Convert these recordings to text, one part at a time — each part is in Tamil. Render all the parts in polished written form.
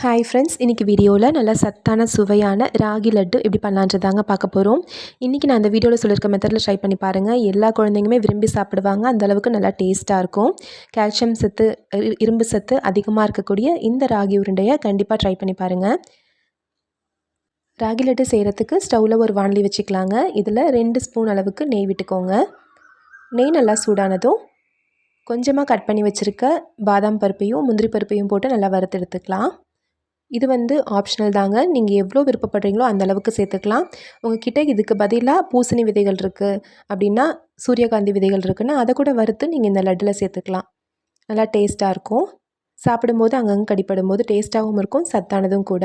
ஹாய் ஃப்ரெண்ட்ஸ், இன்றைக்கி வீடியோவில் நல்லா சத்தான சுவையான ராகி லட்டு எப்படி பண்ணலான்றதாங்க பார்க்க போகிறோம். இன்றைக்கி நான் இந்த வீடியோவில் சொல்லியிருக்க மெத்தடில் ட்ரை பண்ணி பாருங்கள். எல்லா குழந்தைங்களுமே விரும்பி சாப்பிடுவாங்க. அந்தளவுக்கு நல்லா டேஸ்ட்டாக இருக்கும். கால்சியம் சத்து, இரும்பு சத்து அதிகமாக இருக்கக்கூடிய இந்த ராகி உருண்டையை கண்டிப்பாக ட்ரை பண்ணி பாருங்கள். ராகி லட்டு செய்கிறதுக்கு ஸ்டவ்வில் ஒரு வாணலி வச்சுக்கலாங்க. இதில் 2 ஸ்பூன் அளவுக்கு நெய் விட்டுக்கோங்க. நெய் நல்லா சூடானதும் கொஞ்சமாக கட் பண்ணி வச்சுருக்க பாதாம் பருப்பையும் முந்திரி பருப்பையும் போட்டு நல்லா வறுத்து எடுத்துக்கலாம். இது ஆப்ஷனல் தாங்க. நீங்கள் எவ்வளோ விருப்பப்படுறீங்களோ அந்த அளவுக்கு சேர்த்துக்கலாம். உங்ககிட்ட இதுக்கு பதிலாக பூசணி விதைகள் இருக்குது அப்படின்னா, சூரியகாந்தி விதைகள் இருக்குன்னா அதை கூட வறுத்து நீங்கள் இந்த லட்டில் சேர்த்துக்கலாம். நல்லா டேஸ்ட்டாக இருக்கும். சாப்பிடும்போது அங்கங்கே கடிப்படும்போது டேஸ்ட்டாகவும் இருக்கும், சத்தானதும் கூட.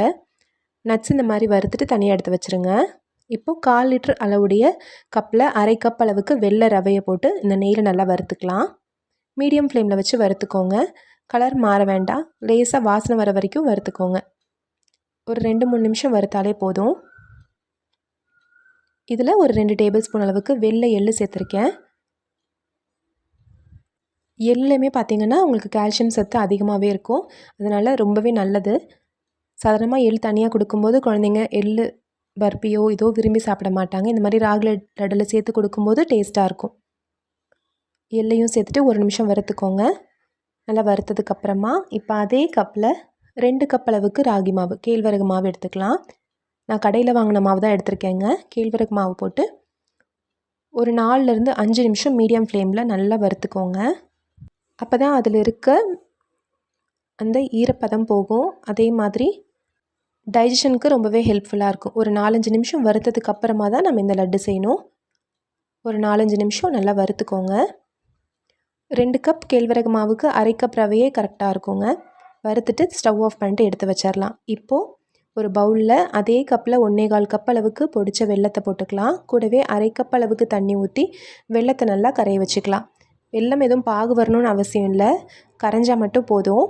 நட்ஸ் இந்த மாதிரி வறுத்துட்டு தனியாக எடுத்து வச்சுருங்க. இப்போது 1/4 லிட்டர் அளவுடைய கப்பில் 1/2 கப் அளவுக்கு வெள்ளை ரவையை போட்டு இந்த நெய்யில் நல்லா வறுத்துக்கலாம். மீடியம் ஃப்ளேமில் வச்சு வறுத்துக்கோங்க. கலர் மாற வேண்டாம், லேசாக வாசனை வர வரைக்கும் வறுத்துக்கோங்க. ஒரு 2-3 நிமிஷம் வறுத்தாலே போதும். இதில் ஒரு 2 டேபிள் ஸ்பூன் அளவுக்கு வெள்ளை எள்ளு சேர்த்துருக்கேன். எள்ளுமே பார்த்திங்கன்னா உங்களுக்கு கால்சியம் சத்து அதிகமாகவே இருக்கும், அதனால் ரொம்பவே நல்லது. சாதாரணமாக எள் தனியாக கொடுக்கும்போது குழந்தைங்க எள்ளு பர்பியோ இதோ விரும்பி சாப்பிட மாட்டாங்க. இந்த மாதிரி ராகி லட்டில் சேர்த்து கொடுக்கும்போது டேஸ்ட்டாக இருக்கும். எள்ளையும் சேர்த்துட்டு ஒரு நிமிஷம் வறுத்துக்கோங்க. நல்லா வறுத்ததுக்கப்புறமா இப்போ அதே கப்பில் 2 கப் அளவுக்கு ராகி மாவு, கேழ்வரகு மாவு எடுத்துக்கலாம். நான் கடையில் வாங்கின மாவு தான் எடுத்திருக்கேங்க. கேழ்வரகு மாவு போட்டு ஒரு 4லேருந்து 5 நிமிஷம் மீடியம் ஃப்ளேமில் நல்லா வறுத்துக்கோங்க. அப்போ தான் அதில் இருக்க அந்த ஈரப்பதம் போகும். அதே மாதிரி டைஜஷனுக்கு ரொம்பவே ஹெல்ப்ஃபுல்லாக இருக்கும். ஒரு 4-5 நிமிஷம் வறுத்ததுக்கு அப்புறமா தான் நம்ம இந்த லட்டு செய்யணும். ஒரு 4-5 நிமிஷம் நல்லா வறுத்துக்கோங்க. 2 கப் கேழ்வரகு மாவுக்கு 1/2 கப் ரவையே கரெக்டாக இருக்குங்க. வறுத்துட்டு ஸ்டவ் ஆஃப் பண்ணிட்டு எடுத்து வச்சிடலாம். இப்போது ஒரு பவுலில் அதே கப்பில் 1/4 கப் அளவுக்கு பொடிச்ச வெல்லத்தை போட்டுக்கலாம். கூடவே 1/2 கப் அளவுக்கு தண்ணி ஊற்றி வெல்லத்தை நல்லா கரைய வச்சுக்கலாம். வெல்லம் எதுவும் பாகு வரணும்னு அவசியம் இல்லை, கரைஞ்சால் மட்டும் போதும்.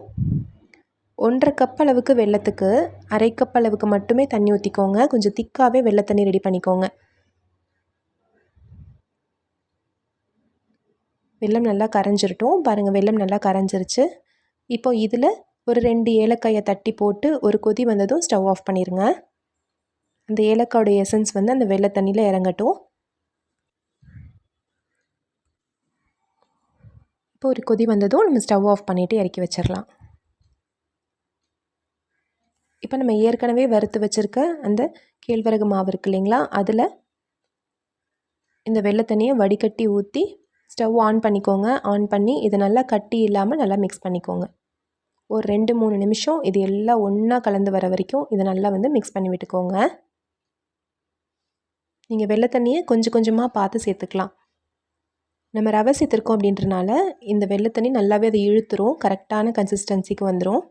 1/2 கப் அளவுக்கு வெல்லத்துக்கு 1/2 கப் அளவுக்கு மட்டுமே தண்ணி ஊற்றிக்கோங்க. கொஞ்சம் திக்காகவே வெல்ல தண்ணி ரெடி பண்ணிக்கோங்க. வெல்லம் நல்லா கரைஞ்சிரட்டும். பாருங்கள், வெல்லம் நல்லா கரைஞ்சிருச்சு. இப்போ இதில் ஒரு 2 ஏலக்காயை தட்டி போட்டு ஒரு கொதி வந்ததும் ஸ்டவ் ஆஃப் பண்ணிடுங்க. அந்த ஏலக்காயோடைய எசன்ஸ் அந்த வெள்ளை தண்ணியில் இறங்கட்டும். இப்போ ஒரு கொதி வந்ததும் நம்ம ஸ்டவ் ஆஃப் பண்ணிவிட்டு இறக்கி வச்சிடலாம். இப்போ நம்ம ஏற்கனவே வறுத்து வச்சுருக்க அந்த கேழ்வரகு மாவு இருக்கு இல்லைங்களா, அதில் இந்த வெள்ளை தண்ணியை வடிகட்டி ஊற்றி ஸ்டவ் ஆன் பண்ணிக்கோங்க. ஆன் பண்ணி இதை நல்லா கட்டி இல்லாமல் நல்லா மிக்ஸ் பண்ணிக்கோங்க. ஒரு 2-3 நிமிஷம் இது எல்லாம் ஒன்றா கலந்து வர வரைக்கும் இதை நல்லா மிக்ஸ் பண்ணி விட்டுக்கோங்க. நீங்கள் வெள்ளை தண்ணியை கொஞ்சம் கொஞ்சமாக பார்த்து சேர்த்துக்கலாம். நம்ம ரவை சேர்த்துருக்கோம் அப்படின்றனால இந்த வெள்ளை தண்ணி நல்லாவே அதை இழுத்துரும், கரெக்டான கன்சிஸ்டன்சிக்கு வந்துடும்.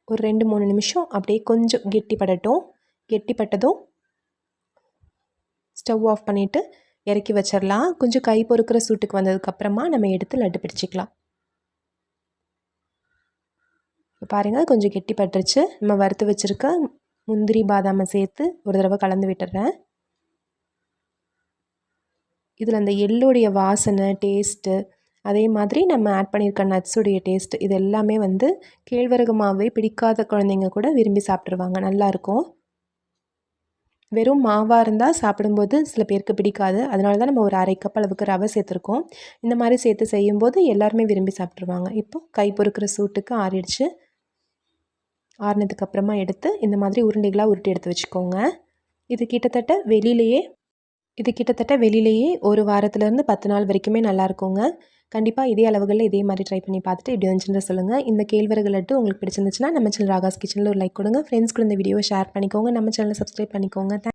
ஒரு 2-3 நிமிஷம் அப்படியே கொஞ்சம் கெட்டிப்படட்டும். கெட்டிப்பட்டதும் ஸ்டவ் ஆஃப் பண்ணிவிட்டு இறக்கி வச்சிடலாம். கொஞ்சம் கை பொறுக்கிற சூட்டுக்கு வந்ததுக்கப்புறமா நம்ம எடுத்து லட்டு பிடிச்சிக்கலாம். இப்போ பாருங்கள், கொஞ்சம் கெட்டிப்பட்டுருச்சு. நம்ம வறுத்து வச்சுருக்க முந்திரி பாதாமை சேர்த்து ஒரு தடவை கலந்து விட்டுறேன். இதில் அந்த எள்ளுடைய வாசனை, டேஸ்ட்டு, அதே மாதிரி நம்ம ஆட் பண்ணியிருக்க நட்ஸுடைய டேஸ்ட்டு, இது எல்லாமே கேழ்வரகு மாவை பிடிக்காத குழந்தைங்க கூட விரும்பி சாப்பிட்ருவாங்க. நல்லாயிருக்கும். வெறும் மாவாக இருந்தால் சாப்பிடும்போது சில பேருக்கு பிடிக்காது. அதனால தான் நம்ம ஒரு 1/2 கப் அளவுக்கு ரவை சேர்த்துருக்கோம். இந்த மாதிரி சேர்த்து செய்யும்போது எல்லாருமே விரும்பி சாப்பிட்ருவாங்க. இப்போது கை பொறுக்கிற சூட்டுக்கு ஆறிடுச்சு. ஆறினதுக்கப்புறமா எடுத்து இந்த மாதிரி உருண்டைகளாக உருட்டி எடுத்து வச்சுக்கோங்க. இது கிட்டத்தட்ட வெளியிலேயே ஒரு வாரத்துலேருந்து 10 நாள் வரைக்குமே நல்லாயிருக்குங்க. கண்டிப்பாக இதே அளவுகளில் இதே மாதிரி ட்ரை பண்ணி பார்த்துட்டு இப்படி வந்துச்சுன்னு சொல்லுங்கள். இந்த கேழ்வரகு லட்டு உங்களுக்கு பிடிச்சிருந்துச்சுன்னா நம்ம சேனல் ராகாஸ் கிச்சனில் ஒரு லைக் கொடுங்க. ஃப்ரெண்ட்ஸ்க்கு இந்த வீடியோவை ஷேர் பண்ணிக்கோங்க. நம்ம சேனலை சப்ஸ்கிரைப் பண்ணிக்கோங்க.